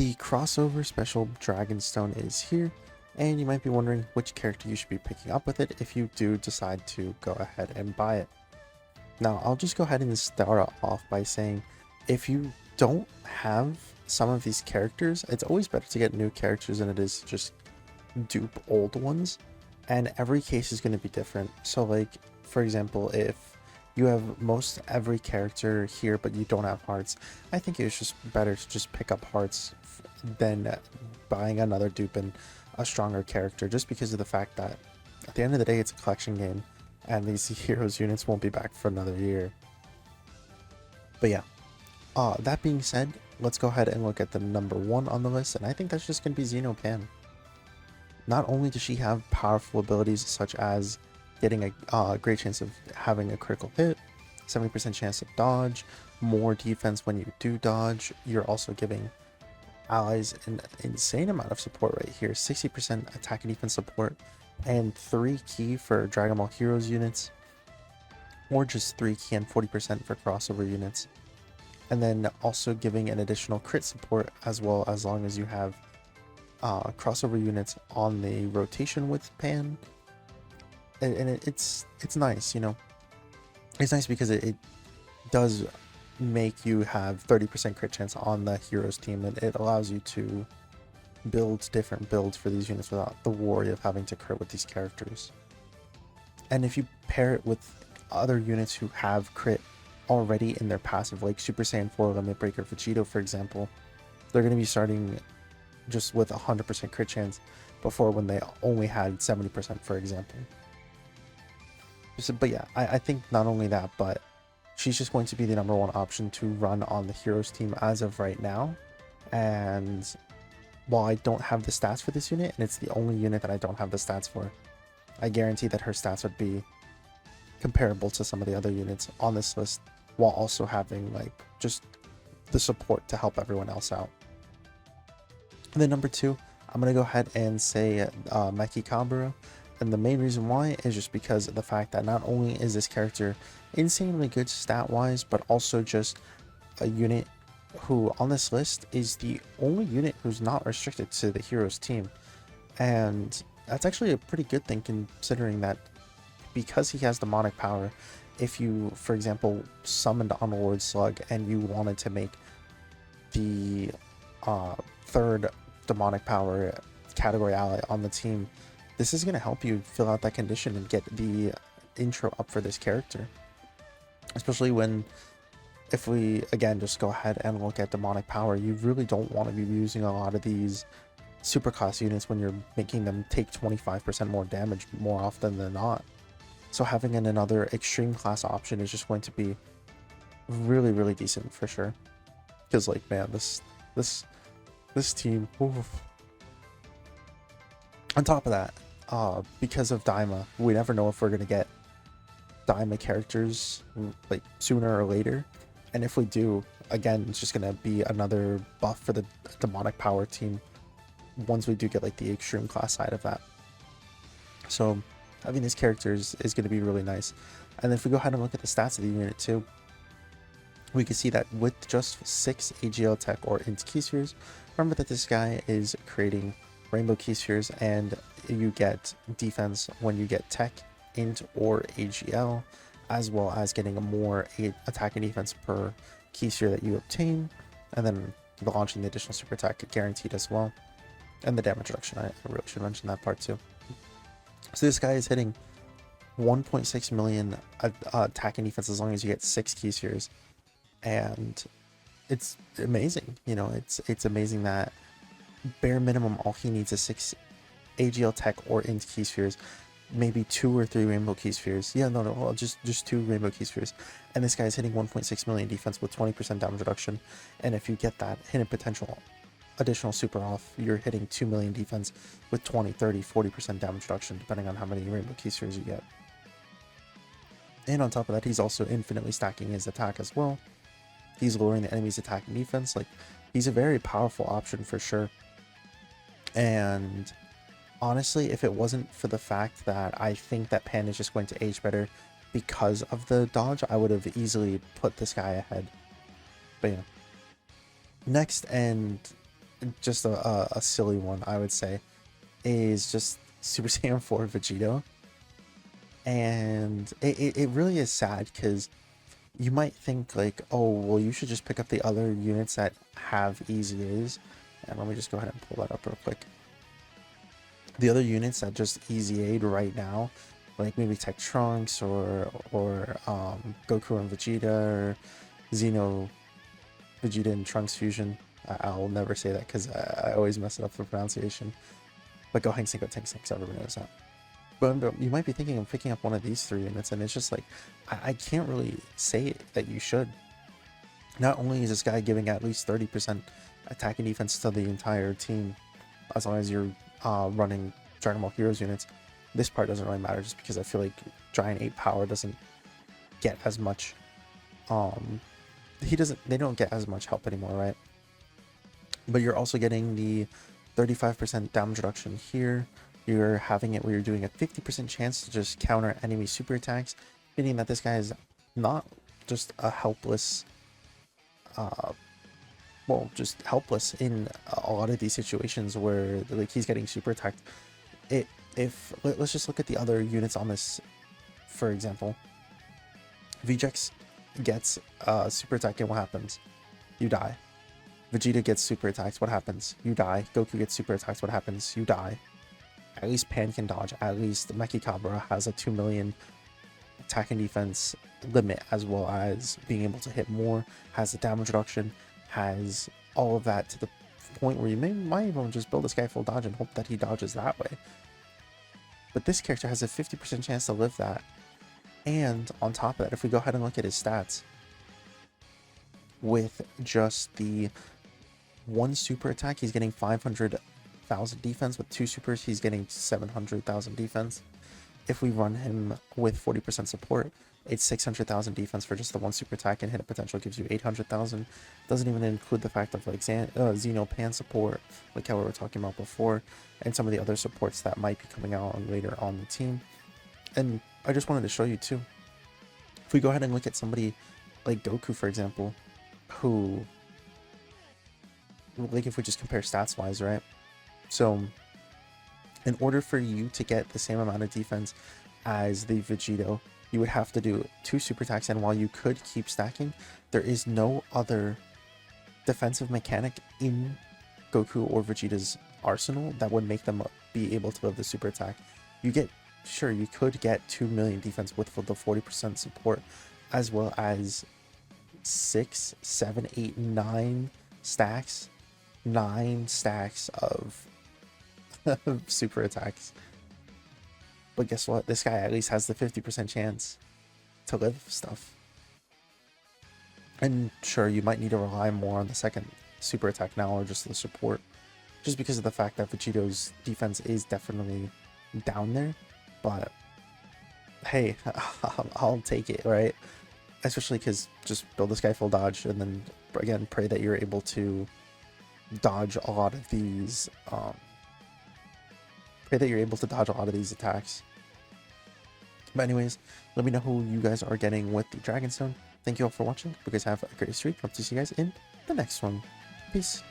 The crossover special Dragonstone is here, and you might be wondering which character you should be picking up with it if you do decide to go ahead and buy it. Now, I'll just go ahead and start off by saying, if you don't have some of these characters, it's always better to get new characters than it is to just dupe old ones, and every case is going to be different. So like, for example, if you have most every character here but you don't have hearts, I think it's just better to just pick up hearts than buying another dupe and a stronger character, just because of the fact that at the end of the day it's a collection game and these heroes units won't be back for another year. But yeah, that being said, let's go ahead and look at the number 1 on the list, and I think that's just going to be Zeno Pan. Not only does she have powerful abilities such as getting a great chance of having a critical hit, 70% chance of dodge, more defense when you do dodge, you're also giving allies an insane amount of support right here, 60% attack and defense support, and 3 key for Dragon Ball Heroes units, or just 3 key and 40% for crossover units. And then also giving an additional crit support as well, as long as you have crossover units on the rotation with Pan. And it's nice, you know. It's nice because it does make you have 30% crit chance on the heroes team, and it allows you to build different builds for these units without the worry of having to crit with these characters. And if you pair it with other units who have crit already in their passive, like Super Saiyan 4 Limit Breaker Vegito, for example, they're going to be starting just with 100% crit chance before, when they only had 70%, for example. So, but yeah, I think not only that, but she's just going to be the number 1 option to run on the heroes team as of right now. And while I don't have the stats for this unit, and it's the only unit that I don't have the stats for, I guarantee that her stats would be comparable to some of the other units on this list, while also having like just the support to help everyone else out. And then number 2, I'm going to go ahead and say Mechikabura. And the main reason why is just because of the fact that not only is this character insanely good stat-wise, but also just a unit who on this list is the only unit who's not restricted to the heroes team. And that's actually a pretty good thing, considering that because he has demonic power, if you, for example, summoned Onward Slug and you wanted to make the 3rd demonic power category ally on the team, this is going to help you fill out that condition and get the intro up for this character. Especially when, if we again just go ahead and look at demonic power, you really don't want to be using a lot of these superclass units when you're making them take 25% more damage more often than not. So having another extreme class option is just going to be really, really decent for sure. Because like, man, this team, oof. On top of that, because of Daima, we never know if we're gonna get Daima characters like sooner or later, and if we do, again, it's just gonna be another buff for the demonic power team once we do get like the extreme class side of that. So having these characters is going to be really nice. And then if we go ahead and look at the stats of the unit too, we can see that with just 6 AGL tech or int key spheres, remember that this guy is creating rainbow key spheres, and you get defense when you get tech, int, or AGL, as well as getting a more attack and defense per key sphere that you obtain, and then launching the additional super attack guaranteed as well, and the damage reduction. I really should mention that part too. So this guy is hitting 1.6 million attack and defense as long as you get 6 key spheres, and it's amazing. You know, it's amazing that bare minimum all he needs is 6 AGL tech or int key spheres, maybe 2 or 3 rainbow key spheres. Yeah, no, well, just 2 rainbow key spheres, and this guy is hitting 1.6 million defense with 20% damage reduction. And if you get that hidden potential additional super off, you're hitting 2 million defense with 20, 30, 40% damage reduction, depending on how many rainbow key spheres you get. And on top of that, he's also infinitely stacking his attack as well. He's lowering the enemy's attack and defense. Like, he's a very powerful option for sure. And honestly, if it wasn't for the fact that I think that Pan is just going to age better because of the dodge, I would have easily put this guy ahead. But yeah. Next, and just a silly one, I would say, is just Super Saiyan 4 Vegito. And it really is sad because you might think like, oh, well, you should just pick up the other units that have easy A's. And let me just go ahead and pull that up real quick. The other units that just easy aid right now, like maybe Tech Trunks or Goku and Vegeta, or Zeno, Vegeta and Trunks fusion. I'll never say that because I always mess it up for pronunciation. But Gohan Cinco Tank 6, everyone knows that. But you might be thinking of picking up one of these 3 units, and it's just like, I can't really say that you should. Not only is this guy giving at least 30% attack and defense to the entire team, as long as you're running Dragon Ball Heroes units, this part doesn't really matter just because I feel like Giant 8 Power doesn't get as much, they don't get as much help anymore, right? But you're also getting the 35% damage reduction here. You're having it where you're doing a 50% chance to just counter enemy super attacks, meaning that this guy is not just a helpless, well, just helpless in a lot of these situations where like he's getting super attacked. Let's just look at the other units on this, for example. Vegeta gets super attack, and what happens? You die. Vegeta gets super attacks, what happens? You die. Goku gets super attacks, what happens? You die. At least Pan can dodge. At least Mechikabura has a 2 million attack and defense limit, as well as being able to hit more, has the damage reduction, has all of that to the point where you might even just build this guy full dodge and hope that he dodges that way. But this character has a 50% chance to live that. And on top of that, if we go ahead and look at his stats, with just the 1 super attack, he's getting 500,000 defense. With 2 supers, he's getting 700,000 defense. If we run him with 40% support, it's 600,000 defense for just the 1 super attack, and hit potential gives you 800,000. Doesn't even include the fact of like Zeno Pan support, like how we were talking about before, and some of the other supports that might be coming out later on the team. And I just wanted to show you too, if we go ahead and look at somebody like Goku, for example, who, like if we just compare stats wise, right? So in order for you to get the same amount of defense as the Vegito, you would have to do 2 super attacks, and while you could keep stacking, there is no other defensive mechanic in Goku or Vegeta's arsenal that would make them be able to live the super attack. You could get 2 million defense with the 40% support, as well as 6, 7, 8, 9 stacks. 9 stacks of super attacks. But guess what? This guy at least has the 50% chance to live stuff. And sure, you might need to rely more on the second super attack now, or just the support, just because of the fact that Vegito's defense is definitely down there. But hey, I'll take it, right? Especially because just build this guy full dodge, and then again pray that you're able to dodge a lot of these attacks. But anyways, let me know who you guys are getting with the Dragonstone. Thank you all for watching. You guys have a great streak. Hope to see you guys in the next one. Peace.